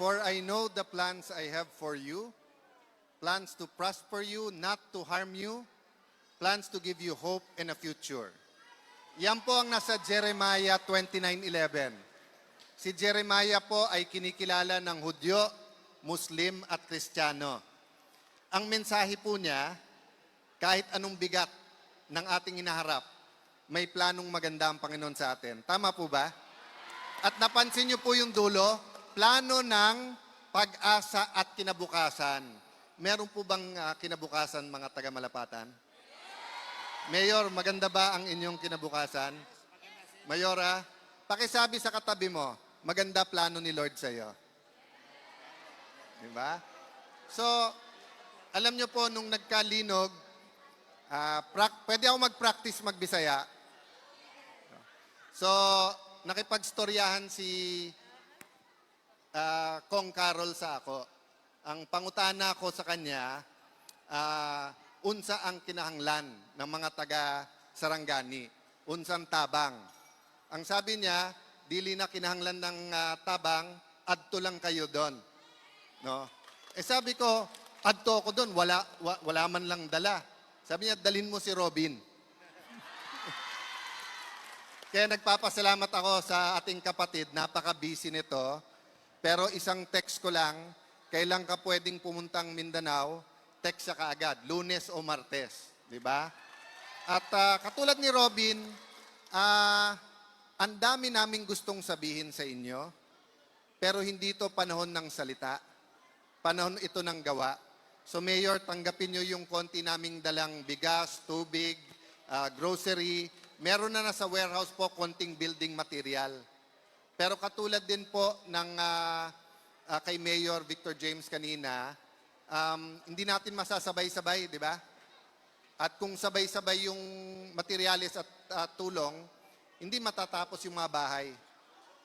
For I know the plans I have for you, plans to prosper you, not to harm you, plans to give you hope and a future. Yan po ang nasa Jeremiah 29:11. Si Jeremiah po ay kinikilala ng Hudyo, Muslim at Kristiyano. Ang mensahe po niya, kahit anong bigat ng ating inaharap, may planong maganda ang Panginoon sa atin. Tama po ba? At napansin niyo po yung dulo, plano ng pag-asa at kinabukasan. Meron po bang kinabukasan, mga taga-Malapatan? Mayor, maganda ba ang inyong kinabukasan? Mayora, pakisabi sa katabi mo, maganda plano ni Lord sa iyo. Diba? So, alam niyo po, nung nagkalinog, pwede ako mag-practice magbisaya. So, nakipagstoryahan si Kong Carol sa ako. Ang pangutana ko sa kanya, unsa ang kinahanglan ng mga taga Sarangani? Unsang tabang? Ang sabi niya, dili na kinahanglan ng tabang, adto lang kayo doon. No? Eh sabi ko, adto ko doon, wala man lang dala. Sabi niya, dalhin mo si Robin. Kaya nagpapasalamat ako sa ating kapatid, napaka-busy nito. Pero isang text ko lang, kailan ka pwedeng pumuntang Mindanao, text siya kaagad, Lunes o Martes. Di ba? At katulad ni Robin, ang dami naming gustong sabihin sa inyo, pero hindi ito panahon ng salita. Panahon ito ng gawa. So Mayor, tanggapin nyo yung konti naming dalang bigas, tubig, grocery. Meron na sa warehouse po konting building material. Pero katulad din po ng kay Mayor Victor James kanina, hindi natin masasabay-sabay, di ba? At kung sabay-sabay yung materialis at tulong, hindi matatapos yung mga bahay.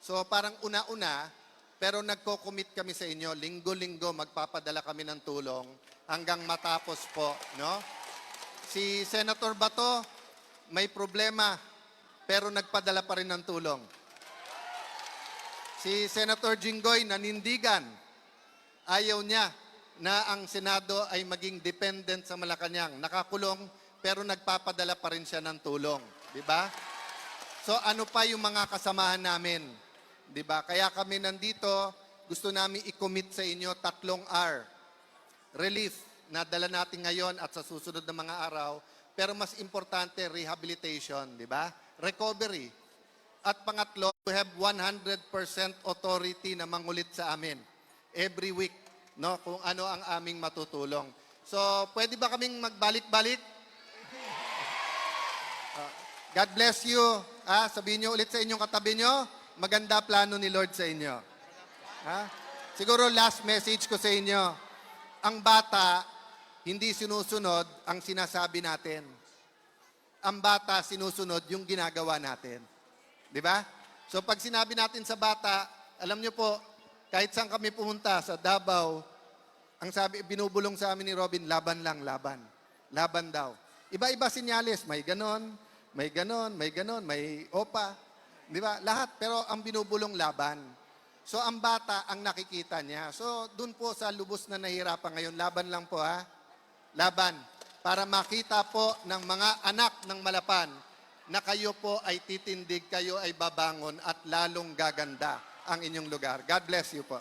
So parang una-una, pero nagko-commit kami sa inyo, linggo-linggo magpapadala kami ng tulong hanggang matapos po, no? Si Senator Bato, may problema, pero nagpadala pa rin ng tulong. Si Senator Jinggoy, nanindigan. Ayaw niya na ang Senado ay maging dependent sa Malacanang. Nakakulong, pero nagpapadala pa rin siya ng tulong. Di ba? So ano pa yung mga kasamahan namin? Di ba? Kaya kami nandito, gusto namin i-commit sa inyo 3 R. Relief na dala natin ngayon at sa susunod na mga araw. Pero mas importante, rehabilitation, di ba? Recovery. At pangatlo, we have 100% authority na mangulit sa amin every week, no? Kung ano ang aming matutulong. So, pwede ba kaming magbalik-balik? God bless you. Sabihin nyo ulit sa inyong katabi nyo, maganda plano ni Lord sa inyo. Siguro last message ko sa inyo, ang bata, hindi sinusunod ang sinasabi natin. Ang bata, sinusunod yung ginagawa natin. Di ba? So pag sinabi natin sa bata, alam nyo po, kahit saan kami pumunta, sa Davao, ang sabi, binubulong sa amin ni Robin, laban lang, laban. Laban daw. Iba-iba sinyalis, may ganon, may ganon, may ganon, may opa. Di ba? Lahat, pero ang binubulong laban. So ang bata, ang nakikita niya. So dun po sa lubos na nahihirapan ngayon, laban lang po ha. Laban. Para makita po ng mga anak ng Malapan na kayo po ay titindig, kayo ay babangon at lalong gaganda ang inyong lugar. God bless you po.